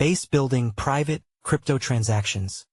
Base building private crypto transactions.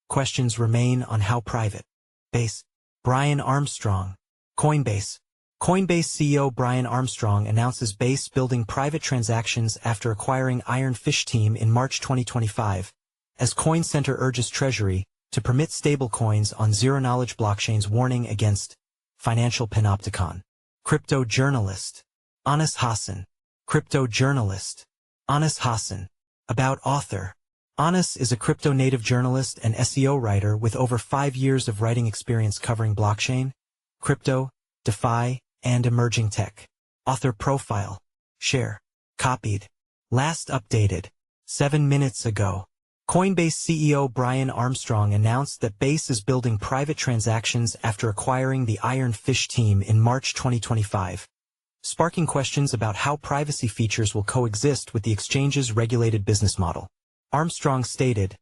Questions remain on how private. Base. Brian Armstrong. Coinbase. Coinbase CEO Brian Armstrong announces Base building private transactions after acquiring Iron Fish Team in March 2025, as Coin Center urges Treasury to permit stablecoins on zero-knowledge blockchains, warning against financial panopticon. Crypto journalist. Hassan. Crypto journalist. Hassan. About author. Anas is a crypto-native journalist and SEO writer with over 5 years of writing experience covering blockchain, crypto, DeFi, and emerging tech. Author profile. Share. Copied. Last updated 7 minutes ago. Coinbase CEO Brian Armstrong announced that Base is building private transactions after acquiring the Iron Fish Team in March 2025, sparking questions about how privacy features will coexist with the exchange's regulated business model. Armstrong stated,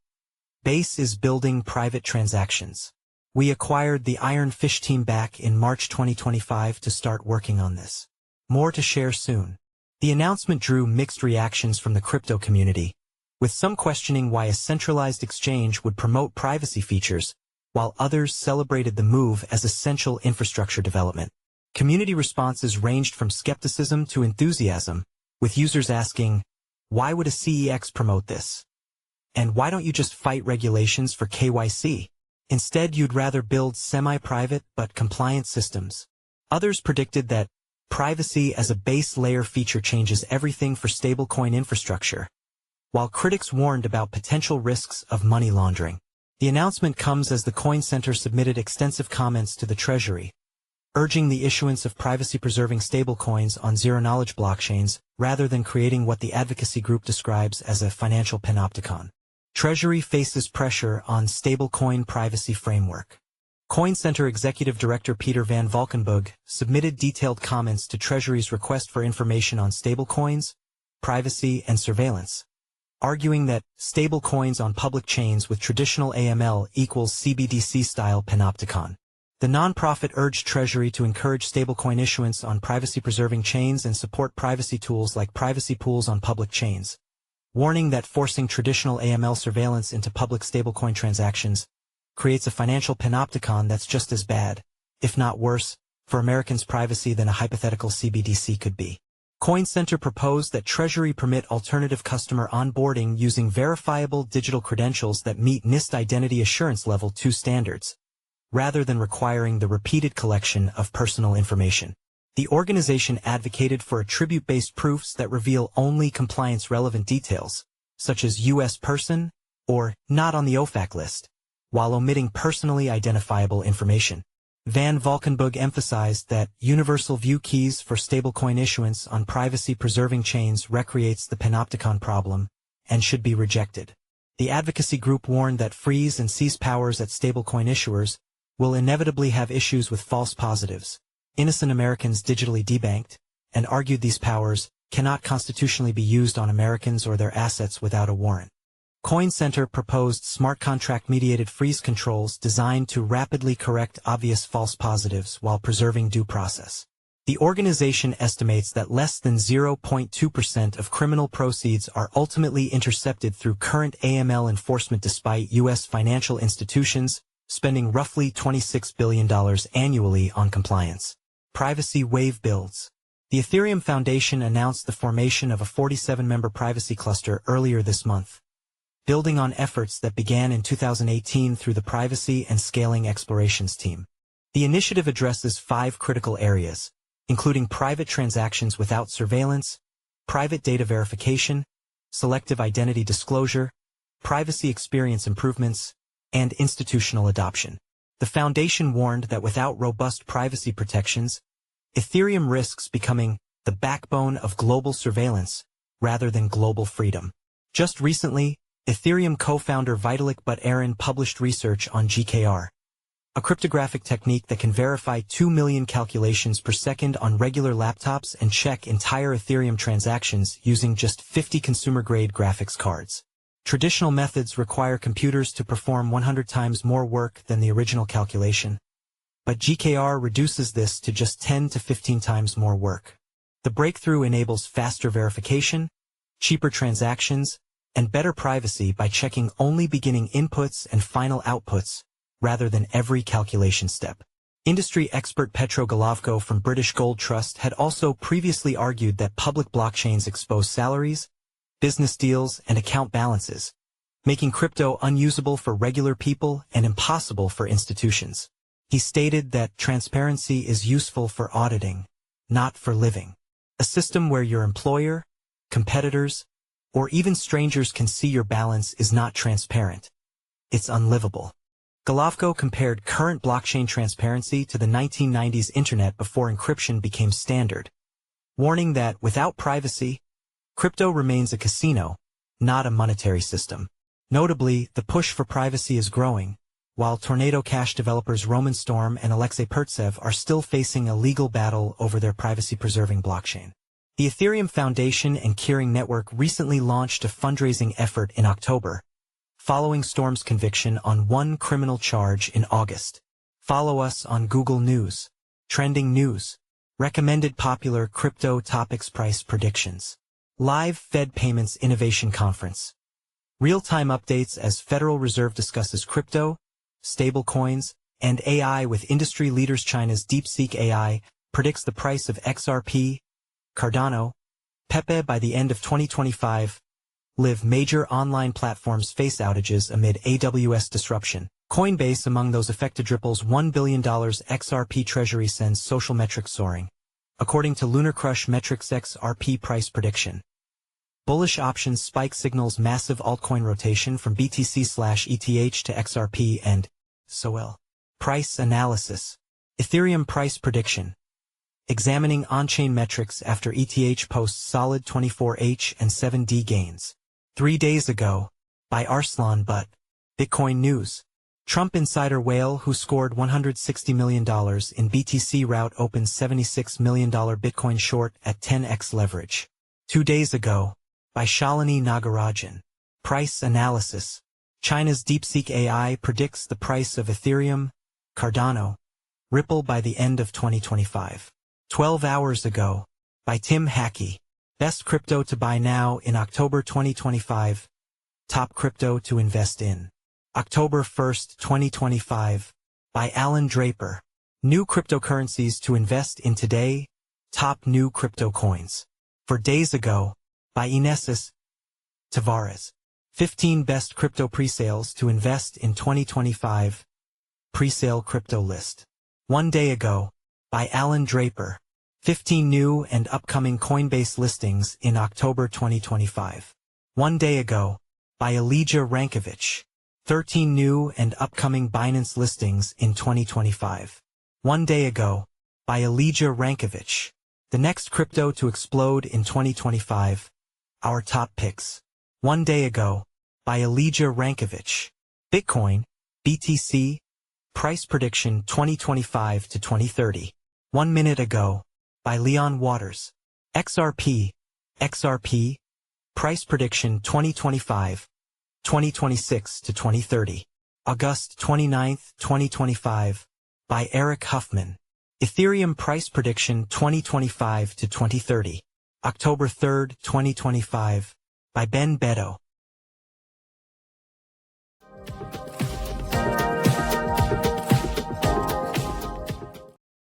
"Base is building private transactions. We acquired the Iron Fish Team back in March 2025 to start working on this. More to share soon." The announcement drew mixed reactions from the crypto community, with some questioning why a centralized exchange would promote privacy features, while others celebrated the move as essential infrastructure development. Community responses ranged from skepticism to enthusiasm, with users asking, "Why would a CEX promote this? And why don't you just fight regulations for KYC? Instead, you'd rather build semi-private but compliant systems." Others predicted that privacy as a base layer feature changes everything for stablecoin infrastructure, while critics warned about potential risks of money laundering. The announcement comes as the Coin Center submitted extensive comments to the Treasury, urging the issuance of privacy-preserving stablecoins on zero-knowledge blockchains rather than creating what the advocacy group describes as a financial panopticon. Treasury faces pressure on stablecoin privacy framework. Coin Center Executive Director Peter Van Valkenburg submitted detailed comments to Treasury's request for information on stablecoins, privacy, and surveillance, arguing that stablecoins on public chains with traditional AML equals CBDC-style panopticon. The nonprofit urged Treasury to encourage stablecoin issuance on privacy-preserving chains and support privacy tools like privacy pools on public chains, warning that forcing traditional AML surveillance into public stablecoin transactions creates a financial panopticon that's just as bad, if not worse, for Americans' privacy than a hypothetical CBDC could be. Coin Center proposed that Treasury permit alternative customer onboarding using verifiable digital credentials that meet NIST Identity Assurance Level 2 standards, rather than requiring the repeated collection of personal information. The organization advocated for attribute-based proofs that reveal only compliance-relevant details, such as U.S. person or not on the OFAC list, while omitting personally identifiable information. Van Valkenburg emphasized that universal view keys for stablecoin issuance on privacy-preserving chains recreates the panopticon problem and should be rejected. The advocacy group warned that freeze and seize powers at stablecoin issuers will inevitably have issues with false positives, innocent Americans digitally debanked, and argued these powers cannot constitutionally be used on Americans or their assets without a warrant. Coin Center proposed smart contract-mediated freeze controls designed to rapidly correct obvious false positives while preserving due process. The organization estimates that less than 0.2% of criminal proceeds are ultimately intercepted through current AML enforcement, despite U.S. financial institutions spending roughly $26 billion annually on compliance. Privacy wave builds. The Ethereum Foundation announced the formation of a 47-member privacy cluster earlier this month, building on efforts that began in 2018 through the Privacy and Scaling Explorations team. The initiative addresses 5 critical areas, including private transactions without surveillance, private data verification, selective identity disclosure, privacy experience improvements, and institutional adoption. The foundation warned that without robust privacy protections, Ethereum risks becoming the backbone of global surveillance rather than global freedom. Just recently, Ethereum co-founder Vitalik Buterin published research on GKR, a cryptographic technique that can verify 2 million calculations per second on regular laptops and check entire Ethereum transactions using just 50 consumer-grade graphics cards. Traditional methods require computers to perform 100 times more work than the original calculation, but GKR reduces this to just 10 to 15 times more work. The breakthrough enables faster verification, cheaper transactions, and better privacy by checking only beginning inputs and final outputs, rather than every calculation step. Industry expert Petro Golovko from British Gold Trust had also previously argued that public blockchains expose salaries, business deals, and account balances, making crypto unusable for regular people and impossible for institutions. He stated that transparency is useful for auditing, not for living. A system where your employer, competitors, or even strangers can see your balance is not transparent. It's unlivable. Golovko compared current blockchain transparency to the 1990s internet before encryption became standard, warning that without privacy, crypto remains a casino, not a monetary system. Notably, the push for privacy is growing, while Tornado Cash developers Roman Storm and Alexei Pertsev are still facing a legal battle over their privacy-preserving blockchain. The Ethereum Foundation and Keyring Network recently launched a fundraising effort in October, following Storm's conviction on one criminal charge in August. Follow us on Google News, Trending News, Recommended Popular Crypto Topics Price Predictions, Live Fed Payments Innovation Conference. Real-time updates as Federal Reserve discusses crypto, stablecoins, and AI with industry leaders. China's DeepSeek AI predicts the price of XRP, Cardano, Pepe by the end of 2025. Live major online platforms face outages amid AWS disruption. Coinbase among those affected. Ripple's $1 billion XRP Treasury sends social metrics soaring, according to Lunar Crush Metrics XRP price prediction. Bullish options spike signals massive altcoin rotation from BTC/ETH to XRP and SOL. Price analysis. Ethereum price prediction. Examining on-chain metrics after ETH posts solid 24H and 7D gains. 3 days ago, by Arslan Butt. Bitcoin news. Trump insider whale who scored $160 million in BTC route opens $76 million Bitcoin short at 10x leverage. 2 days ago, by Shalini Nagarajan. Price analysis. China's DeepSeek AI predicts the price of Ethereum, Cardano, Ripple by the end of 2025. 12 hours ago, by Tim Hackey. Best crypto to buy now in October 2025. Top crypto to invest in. October 1st, 2025. By Alan Draper. New cryptocurrencies to invest in today. Top new crypto coins. 4 days ago, by Inesis Tavares. 15 best crypto presales to invest in 2025. Presale crypto list. 1 day ago, by Alan Draper. 15 new and upcoming Coinbase listings in October 2025. 1 day ago, by Elijah Rankovich. 13 new and upcoming Binance listings in 2025. 1 day ago, by Elijah Rankovich. The next crypto to explode in 2025. Our top picks. 1 day ago, by Elijah Rankovich. Bitcoin, BTC, price prediction 2025 to 2030. 1 minute ago, by Leon Waters. XRP, price prediction 2025, 2026 to 2030. August 29, 2025, by Eric Huffman. Ethereum price prediction 2025 to 2030. October 3, 2025, by Ben Beto.